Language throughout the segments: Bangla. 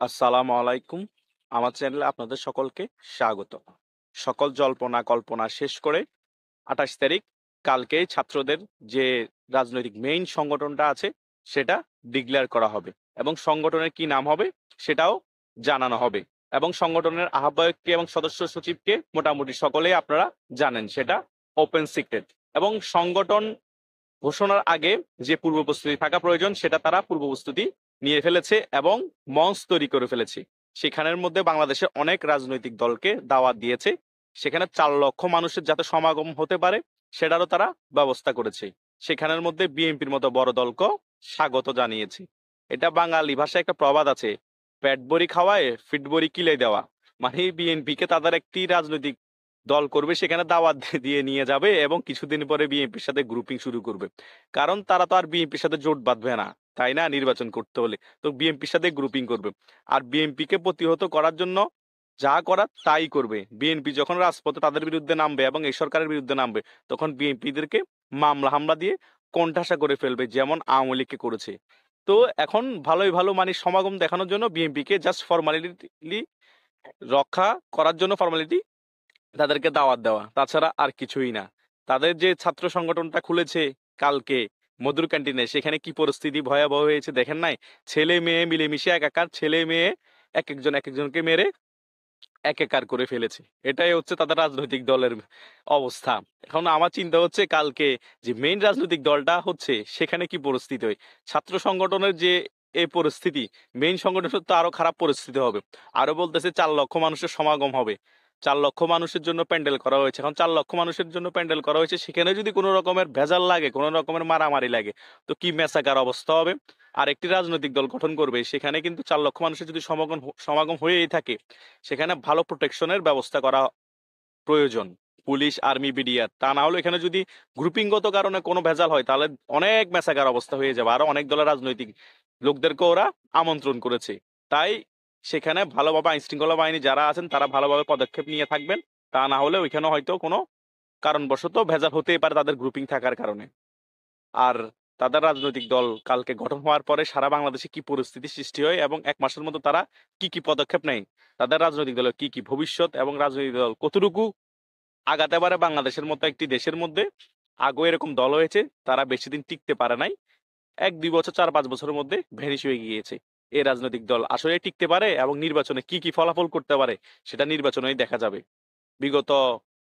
আসসালামু আলাইকুম। আমার চ্যানেলে আপনাদের সকলকে স্বাগত। সকল জল্পনা কল্পনা শেষ করে ২৮ তারিখ কালকেই ছাত্রদের যে রাজনৈতিক মেইন সংগঠনটা আছে সেটা ডিক্লেয়ার করা হবে এবং সংগঠনের কি নাম হবে সেটাও জানানো হবে এবং সংগঠনের আহ্বায়ককে এবং সদস্য সচিবকে মোটামুটি সকলেই আপনারা জানেন, সেটা ওপেন সিক্রেট। এবং সংগঠন ঘোষণার আগে যে পূর্ব প্রস্তুতি থাকা প্রয়োজন সেটা তারা পূর্ব প্রস্তুতি নিয়ে ফেলেছে এবং মঞ্চ তৈরি করে ফেলেছে। সেখানের মধ্যে বাংলাদেশের অনেক রাজনৈতিক দলকে দাওয়াত দিয়েছে। সেখানে ৪ লক্ষ মানুষের যাতে সমাগম হতে পারে সেটারও তারা ব্যবস্থা করেছে। সেখানের মধ্যে বিএনপির মতো বড় দলকেও স্বাগত জানিয়েছে। এটা বাঙালি ভাষায় একটা প্রবাদ আছে, পেট ভরি খাওয়ায় ফিট ভরি কিলে দেওয়া। মানে বিএনপিকে তাদের একটি রাজনৈতিক দল করবে, সেখানে দাওয়াত দিয়ে নিয়ে যাবে এবং কিছুদিন পরে বিএনপির সাথে গ্রুপিং শুরু করবে। কারণ তারা তো আর বিএনপির সাথে জোট বাঁধবে না, তাই না? নির্বাচন করতে হলে তো বিএনপির সাথে গ্রুপিং করবে। আর বিএনপিকে প্রতিহত করার জন্য যা করার তাই করবে। বিএনপি যখন রাজপথে তাদের বিরুদ্ধে নামবে এবং এই সরকারের বিরুদ্ধে নামবে, তখন বিএনপিদেরকে মামলা হামলা দিয়ে কোণঠাসা করে ফেলবে, যেমন আওয়ামী লীগকে করেছে। তো এখন ভালোই ভালো মানে সমাগম দেখানোর জন্য বিএনপিকে জাস্ট ফর্মালিটি রক্ষা করার জন্য ফর্মালিটি তাদেরকে দাওয়াত দেওয়া, তাছাড়া আর কিছুই না। তাদের যে ছাত্র সংগঠনটা খুলেছে কালকে মধুর ক্যান্টিনে, সেখানে কি পরিস্থিতি ভয়াবহ হয়েছে দেখেন নাই? ছেলে মেয়ে মিলেমিশে একাকার, ছেলে মেয়ে একেকজন একেকজনকে মেরে একাকার করে ফেলেছে। এটাই হচ্ছে তাদের রাজনৈতিক দলের অবস্থা। এখন আমার চিন্তা হচ্ছে কালকে যে মেইন রাজনৈতিক দলটা হচ্ছে সেখানে কি পরিস্থিতি হয়। ছাত্র সংগঠনের যে এই পরিস্থিতি, মেইন সংগঠনের তো আরো খারাপ পরিস্থিতি হবে। আরো বলতেছে ৪ লক্ষ মানুষের সমাগম হবে। ৪ লক্ষ মানুষের জন্য প্যান্ডেল করা হয়েছে। এখন ৪ লক্ষ মানুষের জন্য প্যান্ডেল করা হয়েছে, সেখানে যদি কোনো রকমের ভেজাল লাগে, কোনো রকমের মারামারি লাগে, তো কি মেসাকার অবস্থা হবে। আর একটি রাজনৈতিক দল গঠন করবে, সেখানে কিন্তু ৪ লক্ষ মানুষের যদি সমাগম হয়েই থাকে, সেখানে ভালো প্রোটেকশনের ব্যবস্থা করা প্রয়োজন। Police, army, BDR. তা না হলে এখানে যদি গ্রুপিংগত কারণে কোনো ভেজাল হয়, তাহলে অনেক মেসাকার অবস্থা হয়ে যাবে। আরো অনেক দলের রাজনৈতিক লোকদেরকে ওরা আমন্ত্রণ করেছে। তাই সেখানে ভালোভাবে আইনশৃঙ্খলা বাহিনী যারা আছেন তারা ভালোভাবে পদক্ষেপ নিয়ে থাকবেন। তা না হলে ওইখানে হয়তো কোনো কারণবশত ভেজাল হতেই পারে তাদের গ্রুপিং থাকার কারণে। আর তাদের রাজনৈতিক দল কালকে গঠন হওয়ার পরে সারা বাংলাদেশে কি পরিস্থিতি সৃষ্টি হয় এবং ১ মাসের মধ্যে তারা কি পদক্ষেপ নেয়, তাদের রাজনৈতিক দলের কি ভবিষ্যৎ এবং রাজনৈতিক দল কতটুকু আগাতে পারে বাংলাদেশের মতো একটি দেশের মধ্যে। আগেও এরকম দল হয়েছে, তারা বেশিদিন টিকতে পারে নাই। ১-২ বছর, ৪-৫ বছরের মধ্যে ভ্যানিশ হয়ে গিয়েছে। এই রাজনৈতিক দল আসলে টিকতে পারে এবং নির্বাচনে কি ফলাফল করতে পারে সেটা নির্বাচনেই দেখা যাবে। বিগত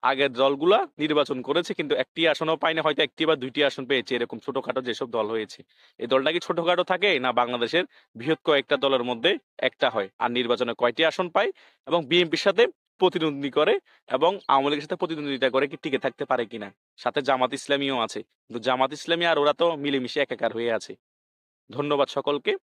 আগের দলগুলা নির্বাচন করেছে কিন্তু একটি আসনও পায়নি, হয়তো ১ টি বা ২ টি আসন পেয়েছে, এরকম ছোটখাটো যেসব দল হয়েছে। এই দলটা কি ছোটখাটো থাকে? না বাংলাদেশের বৃহৎ কয়েকটা দলের মধ্যে একটা হয়। আর নির্বাচনে কয়টি আসন পায় এবং বিএনপির সাথে প্রতিদ্বন্দ্বী করে এবং আওয়ামী লীগের সাথে প্রতিদ্বন্দ্বিতা করে কি টিকে থাকতে পারে কিনা। সাথে জামাত ইসলামীও আছে। কিন্তু জামাত ইসলামী আর ওরা তো মিলেমিশে একাকার হয়ে আছে। ধন্যবাদ সকলকে।